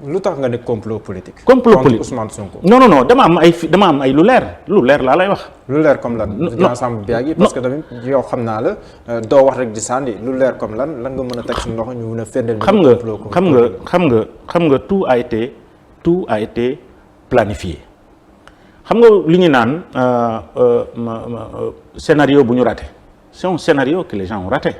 lu tax nga ne complot politique. complot politique Ousmane Sonko. non dama am ay lu leer laa lay wax. lu leer comme lan. ensemble bi yi parce que tamit yow xam naa la doo wax rek di sànni lu leer comme lan nga mën a teg suñu loxo ñu mën a firndeel. xam nga tout a été planifié xam nga li ñu naan scénario bu ñu raté c'est un scénario que les gens ont raté.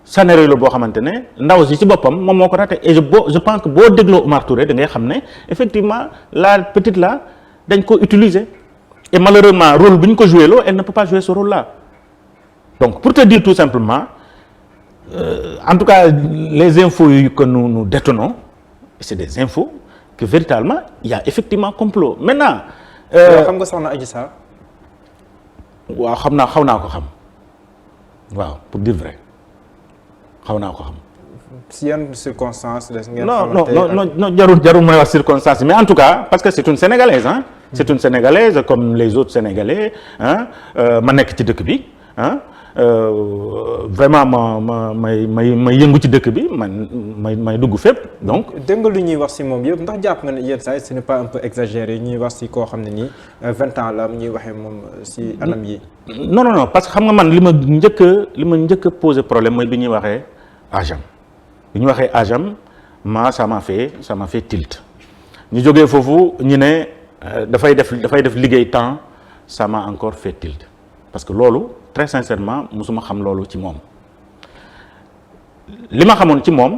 scénario la boo xamante ne ndaw si ci boppam moom moo ko raté et je pense que boo dégloo Omar Touré da ngay xam ne effectivement la petite là dañ ko utiliser et malheureusement rôle bu ñu ko joué loo elle ne peut pas jouer ce rôle là donc pour te dire tout simplement en tout cas les infos que nous détenons c'est des infos que véritablement il y a effectivement complot maintenant. xam nga soxna Adji Sarr. waaw xaw naa ko xam waaw pour dire vrai. xaw naa ko xam. si yan circonstances des ngeen. non jarul may wax circonstances mais en tout cas parce que c'est une sénégalaise ah. c'est une sénégalaise comme les autres sénégalais ah ma nekk ci dëkk bi ah vraiment ma yëngu ci dëkk bi may dugg fépp donc. dégg nga lu ñuy wax si moom yëpp ndax jàpp nga ne yenn saa yi ce n'est pas un peu exagéré ñuy wax si koo xam ne nii 20 ans la am ñuy waxee moom si anam yi. non parce que xam nga man li ma njëkk a posé problème mooy bi ñuy waxee agam bi ñu waxee agam ça m'a fait tilt ñu jógee foofu ñu ne dafay def liggéey temps ça m'a encore fait tilt parce que loolu très sincèrement musuma xam loolu ci moom li ma xamoon ci moom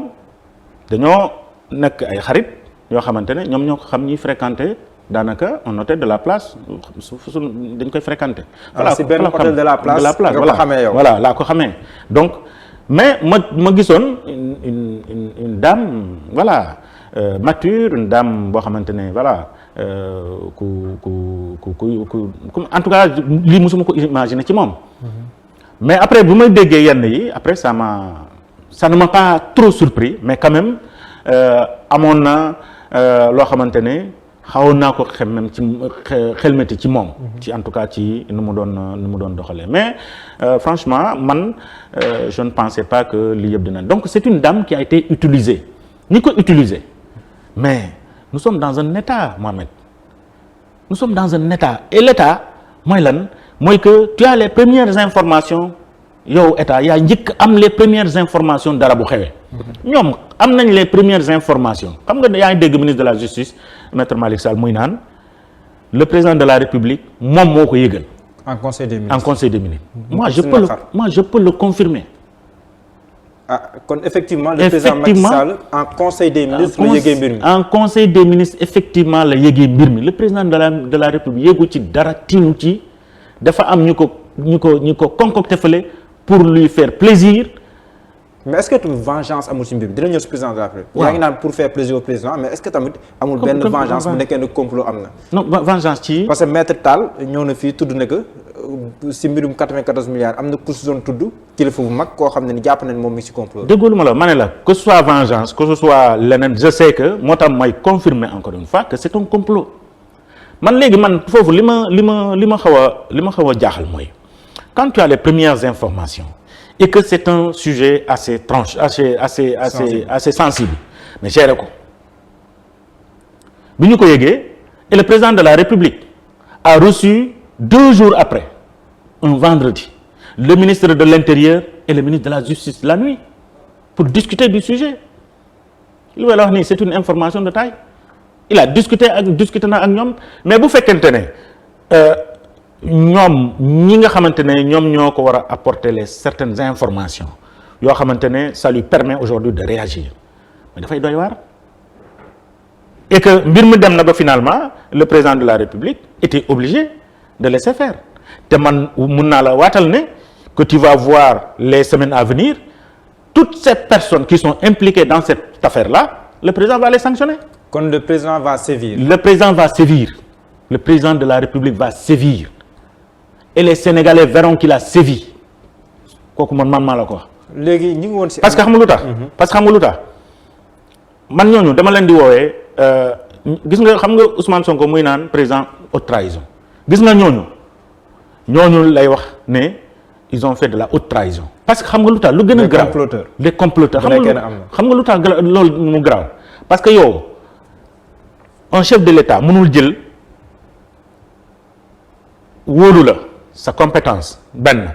dañoo nekk ay xarit yoo xamante ne ñoom ñoo ko xam ñuy fréquenter daanaka un hôtel de la place dañ koy fréquenter. voilà si benn hôtel de la place nga ko xamee yow. voilà laa ko xamee donc mais ma gisoon une dame voilà mature une dame boo xamante ne voilà ku en tout cas lii mosuma ko imaginer ci moom. mais après bu may déggee yenn yi après ça ne m'a pas trop surpris mais quand même amoon na loo xamante ne xawoon naa ko xelmeti ci moom. ci en tout cas ci nu mu doon doxalee mais franchement man je ne pensais pas que lii yëpp dina donc c'est une dame qui a été utilisée ñi ko utiliser mais nous sommes dans un état Mohamed nous sommes dans un état et l'état mooy lan mooy que tu as les premières informations yow état yaa njëkk am les premières informations dara bu xewee ñoom am nañ les premières informations xam nga yaa ngi dégg ministre de la justice maître Malick Sall muy naan le président de la république moom moo ko yëgal en conseil des ministres moi je peux le confirmer. Kon effectivement le président Macky Sall en conseil des ministres la yëgee mbir mi. en conseil des ministres effectivement la yëgee mbir mi le président de la république yëgu ci dara tiinu ci dafa am ñu ko concocté fële pour lui faire plaisir. mais est-ce que tamit vengeance amul ci mbir bi dina ñëw ci président de la république. yaa ngi naan pour faire plaisir au président mais est-ce que tamit amul benn vengeance bu nekkee ne complot am na. non vengeance ci. parce que maître Tall ñëw na fii tudd na que si mbirum 94 milliards am na ku si doon tudd kilifa bu mag koo xam ne ni jàpp nañ moom mi ci complot. déggoolu ma la ma ne la que ce soit vengeance que ce soit leneen je sais que moo tax may confirmer encore une fois que c'est un complot man léegi man foofu li ma xaw a jaaxal mooy quand tu as les premières informations et que c'est un sujet assez sensible mais gérer ko bi ñu ko yëgee et le président de la République a reçu 2 jours après un vendredi le ministre de l'Intérieur et le ministre de la Justice la nuit pour discuter du sujet li may la wax nii c'est une information de taille il a discuté na ak ñoom mais bu fekkente ne ñoom ñi nga xamante ne ñoom ñoo ko war a apporter les certaines informations yoo xamante ne ça lui permet aujourd'hui de réagir mais dafay doy waar et que mbir mi dem na ba finalement le président de la République était obligé de laisser faire te man mun naa la waatal ne que tu vas voir les semaines à venir toutes ces personnes qui sont impliquées dans cette affaire-là le président va les sanctionner. Kon le président va sévir. Le président va sévir. Le président de la République va sévir. Et les Sénégalais verront qu'il a sévi. kooku man maa la ko wax. léegi ñu ngi woon si. parce que xam nga lu tax. parce que xam nga lu tax man ñooñu dama leen di woowee gis nga xam nga Ousmane Sonko muy naan président haute trahison gis nga ñooñu lay wax ne ils ont fait de la haute trahison. parce que xam nga lu tax lu gën a grave les comploteurs xam nga lu tax loolu mu grave parce que yow un chef de l'État mënul jël wóolu la sa compétence benn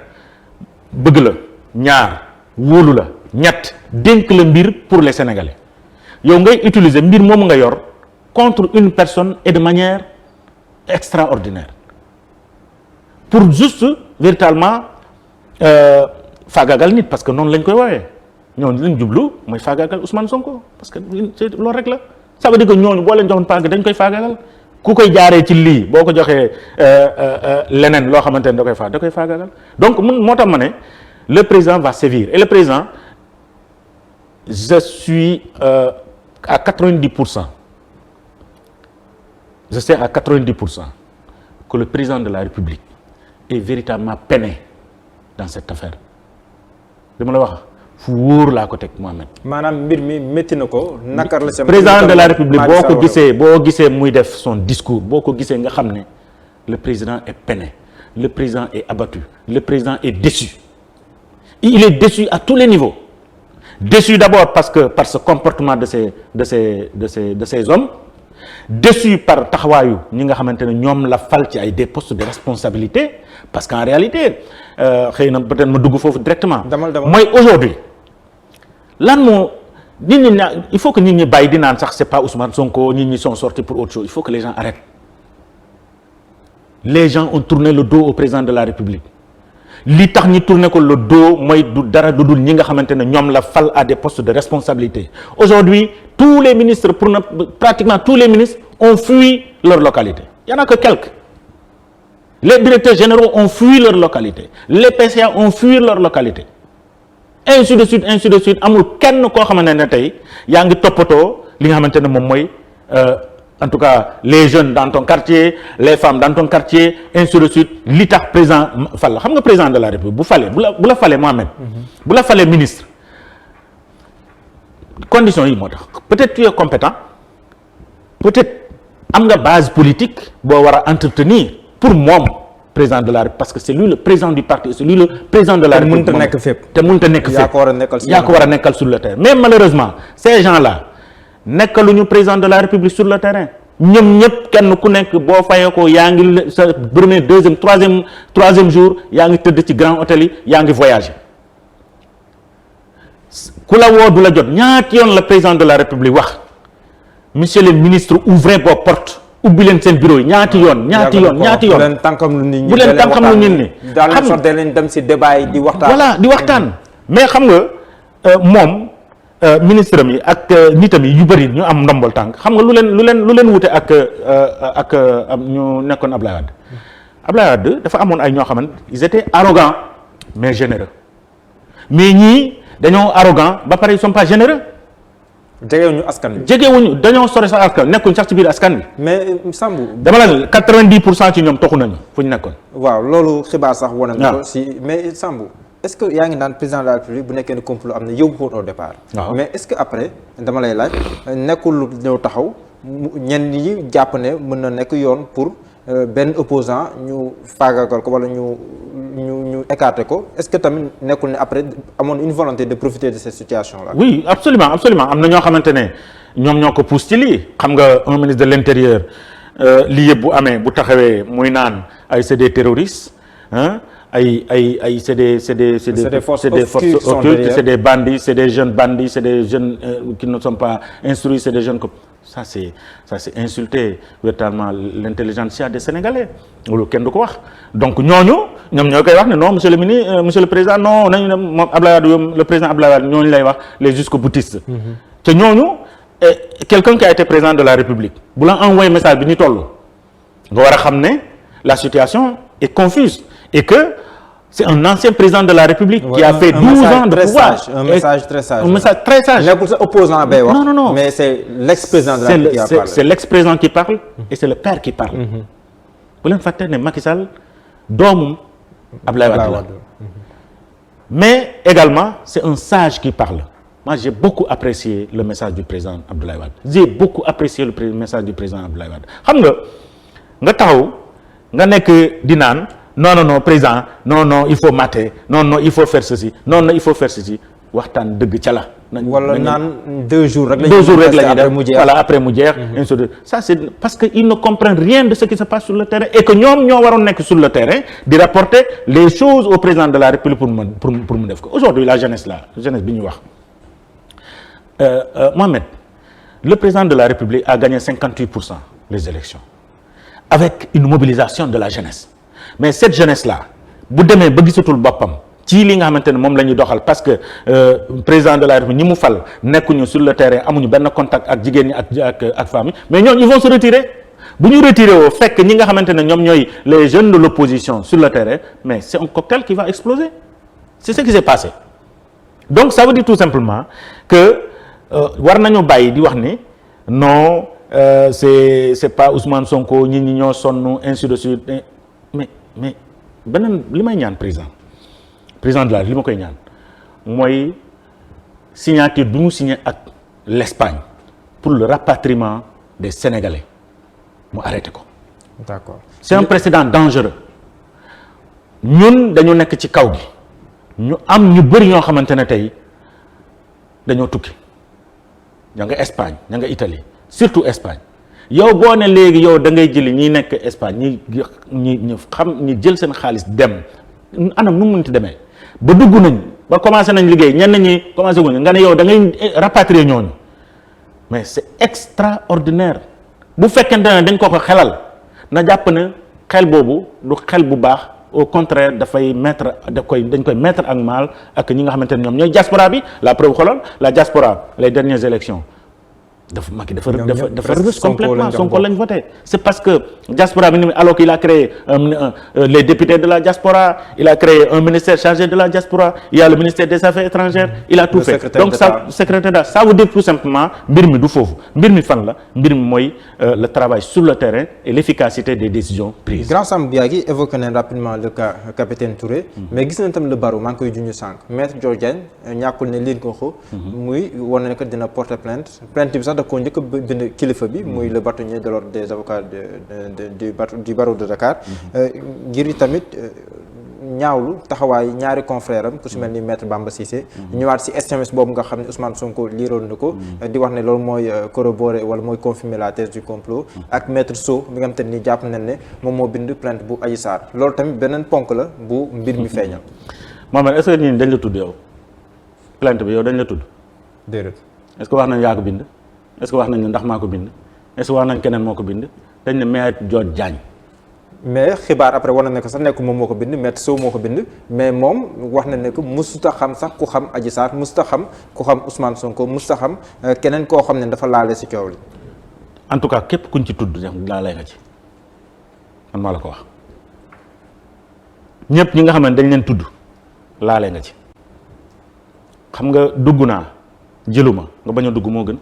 bëgg la ñaar wóolu la ñett dénk la mbir pour les Sénégalais yow ngay utiliser mbir moomu nga yor contre une personne et de manière extraordinaire pour juste véritablement faagaagal nit parce que noonu lañ koy woowee ñooñu lañ jublu mooy faagaagal Ousmane Sonko parce que loolu rek la ça veut dire que ñooñu boo leen joxoon paag dañ koy faagaagal ku koy jaaree ci lii boo ko joxee leneen loo xamante ne da koy faagaagal donc moo tax ma ne le président va sévir et le président je suis à 90%. Je sais à 90% que le président de la République est véritablement peiné dans cette affaire li ma la wax fu wóor laa ko teg Mohamed. maanaam mbir mi métti na ko nakar la. président de la République boo gisee muy def son discours boo ko gisee nga xam ne le président est peiné le président est abattu le président est déçu il est déçu à tous les niveaux déçu d'abord parce que par ce comportement de ces hommes. Déçu par taxawaayu ñi nga xamante ne ñoom la fal ci ay des postes de responsabilité parce qu'en réalité xëy na peut-être ma dugg foofu directement. mooy aujourd'hui lan moo nit ñi il faut que nit ñi bàyyi di naan sax c'est pas Ousmane Sonko nit ñi sont sortis pour autre chose il faut que les gens arrêtent les gens ont tourné le dos au président de la République li tax ñi tourné ko le dos mooy du dara du dul ñi nga xamante ne ñoom la fal à des postes de responsabilité aujourd'hui tous les ministres pratiquement tous les ministres ont fui leur localité il y en a que quelques les directeurs généraux ont fui leur localité les PCA ont fui leur localité ainsi de suite amul kenn koo xamante ne tey yaa ngi toppatoo li nga xamante ne moom mooy en tout cas les jeunes dans ton quartier les femmes dans ton quartier ainsi de suite li tax président fal la xam nga président de la République bu la falee Mohamed bu la falee ministre conditions yi moo tax peut-être tu es compétent peut-être am nga base politique boo war a entretenir pour moom président de la République parce que c'est lui le président du parti c'est lui le président de la République te mënut a nekk fépp yaa ko war a nekkal sur le terrain mais malheureusement ces gens-là nekkaluñu président de la République sur le terrain ñoom ñëpp kenn ku nekk boo fayee ko yaa ngi sa premier deuxième troisième jour yaa ngi tëdd ci grand hôtel yi yaa ngi voyager ku la woo du la jot ñaati yoon la président de la République wax monsieur le ministre ouvrez vos portes ubbi leen seen bureau yi ñaati yoon bu leen tànkam lu nit ñi daal leen dem ci débat yi di waxtaan voilà di waxtaan mais xam nga moom ministre mi ak nitam yi yu bëri ñu am ndombol tànk xam nga lu leen wute ak ñu nekkoon Ablaye Wade dafa amoon ay ñoo xamante ils étaient arrogants mais généreux mais ñii dañoo arrogant ba pare ils sont pas généreux. jegewuñu askan bi jegewuñu dañoo sore sax askan nekkuñ sax ci biir askan bi. mais Sambou. dama la 90% ci ñoom toxu nañu fu ñu nekkoon. waaw loolu xibaar sax wane na ko si mais Sambou. est-ce que yaa ngi naan président de la République bu nekkee ne complot am na yóbbu ko au départ. mais est-ce que après dama lay laaj nekkul lu ñëw taxaw ñenn ñi jàpp ne mën na nekk yoon pour benn opposant ñu faagaagal ko wala ñu écarter ko est-ce que tamit nekkul ne après amoon une volonté de profiter de cette situation là. oui absolument am na ñoo xamante ne ñoom ñoo ko pousse ci lii xam nga un ministre de l'intérieur lii yëpp bu amee bu taxawee muy naan ay c'est des terroristes c'est des forces occultes, c'est des bandits, c'est des jeunes bandits, c'est des jeunes qui ne sont pas instruits, c'est des jeunes comme ça c'est insulter véritablement l'intelligentsia des Sénégalais loolu kenn du ko wax donc ñoom ñoo koy wax ne non monsieur le ministre monsieur le président non nañu ne moom Abdoulaye Wade le président Abdoulaye Wade ñooñu lay wax les jusqu'au-boutistes te ñooñu quelqu'un qui a été président de la République bu la envoyé message bi ñu toll nga war a xam ne la situation est confuse et que c'est un ancien président de la République qui a fait 12 ans de pouvoir. Un message très sage. Un message très sage. Nekkul sa opposant bay wax. Non. Mais c'est l'ex-président de la République qui a parlé. C'est l'ex-président qui parle et c'est le père qui parle. Bu leen fàtte ne Macky Sall doomu Abdoulaye Wade la. Mais également c'est un sage qui parle. Moi j'ai beaucoup apprécié le message du président Abdoulaye Wade. J'ai beaucoup apprécié le message du président Abdoulaye Wade. Xam nga taxaw nga nekk di naan non président non il faut mater non il faut faire ceci non il faut faire ceci waxtaan dëgg ca la wala naan 2 jours rek. 2 jours rek la ñuy def voilà après mu jeex. ça c'est parce que ils ne comprennent rien de ce qui se passe sur le terrain et que ñoom ñoo waroon nekk sur le terrain di rapporter les choses au président de la République pour mu def ko aujourd'hui la jeunesse bi ñu wax Mohamed le président de la République a gagné 58% les élections avec une mobilisation de la jeunesse mais cette jeunesse là bu demee ba gisatul boppam ci li nga xamante ne moom la ñuy doxal parce que président de la République ñi mu fal nekkuñu sur le terrain amuñu benn contact ak jigéen ñi ak famille mais ñooñu ils vont se retirer bu ñu retiré woo fekk ñi nga xamante ne ñoom ñooy les jeunes de l'opposition sur le terrain mais c'est un cocktail qui va exploser c'est ce qui s'est passé donc ça veut dire tout simplement que war nañu bàyyi di wax ni non c'est pas Ousmane Sonko ñi ñoo sonn ainsi de suite mais beneen li may ñaan président de la li ma koy ñaan mooy signature bi mu signé ak l'Espagne pour le rapatriement des Sénégalais mu arrêté ko. D'accord. C'est un précédent dangereux ñun dañu nekk ci kaw gi ñu am ñu bëri ñoo xamante ne tey dañoo tukki ña nga Espagne ña nga Italie surtout Espagne yow boo ne léegi yow da ngay jëli ñi nekk Espagne ñi jël seen xaalis dem anam nu mu mënti demee ba dugg nañ ba commencé nañ liggéey ñenn ñi commencé guñ nga ne yow da ngay rapatrier ñooñu mais c'est extraordinaire bu fekkente ne dañ ko xelal na jàpp ne xel boobu du xel bu baax au contraire dañ koy mettre ak mal ak ñi nga xamante ne ñoom ñooy diaspora bi la preuve xoolal la diaspora les dernières élections Macky dafa rus complètement Sonko lañ voté c'est parce que diaspora bi alors qu'il a créé les députés de la diaspora il a créé un ministère chargé de la diaspora il y a le ministère des affaires étrangères il a tout fait donc ça secrétaire ça veut dire tout simplement mbir mi du foofu mbir mi fan la mbir mi mooy le travail sur le terrain et l'efficacité des décisions prises. Grand Sam Biagui évoqué nañ rapidement le cas capitaine Touré mais gis nañ tam le barreau maa ngi koy junj sànq maître Dior Diagne ñàkkul ne liir ko xo muy wane ne que dina porter plainte bi sax ko njëkk a bind kilifa bi muy le bâtonnier de l'ordre des avocats du barreau de Dakar ngir tamit ñaawlu taxawaay ñaari confrère am ku si mel ni maître Bamba Cissé ñëwaat si SMS boobu nga xam ne Ousmane Sonko liiroon na ko di wax ne loolu mooy corroborer wala mooy confirmer la thèse du complot ak maître Sow bi nga xam te ni jàpp nañ ne moom moo bind plainte bu Adji Sarr loolu tamit beneen ponk la bu mbir mi feeñal. Mohamed est-ce que ñun dañ la tudd yow plainte bi yow dañ la tudd. déedéet. est-ce que wax nañ yaa ko bind. est-ce que wax nañ ne ndax maa ko bind est-ce que wax nañ keneen moo ko bind dañ ne maître Dior Diagne. mais xibaar après war na ne ko sax nekk moom moo ko bind maître Sow moo ko bind mais moom wax na ne que musuta xam sax ku xam Adji Sarr musuta xam ku xam Ousmane Sonko musuta xam keneen koo xam ne dafa laale ci coow li. en tout cas képp kuñ ci tudd laalee nga ci man maa la ko wax ñëpp ñi nga xam ne dañ leen tudd laalee nga ci xam nga dugg naa jëluma nga bañ a dugg moo gën.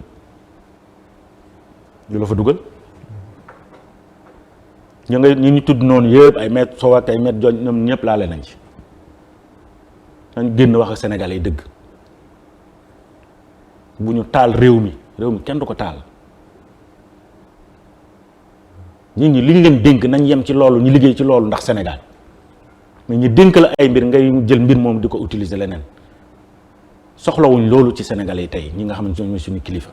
lu la fa dugal ñi ñu tudd noonu yëpp ay maître Sow ak ay maître Dior ñoom ñëpp laale nañ ci dañ génn wax ak Sénégalais yi dëgg bu ñu taal réew mi kenn du ko taal nit ñi li ñu leen dénk nañ yem ci loolu ñu liggéey ci loolu ndax Sénégal mais ñu dénk la ay mbir ngay jël mbir moom di ko utiliser leneen soxlawuñ loolu ci Sénégalais yi tey ñi nga xamante ne ñooy suñu kilifa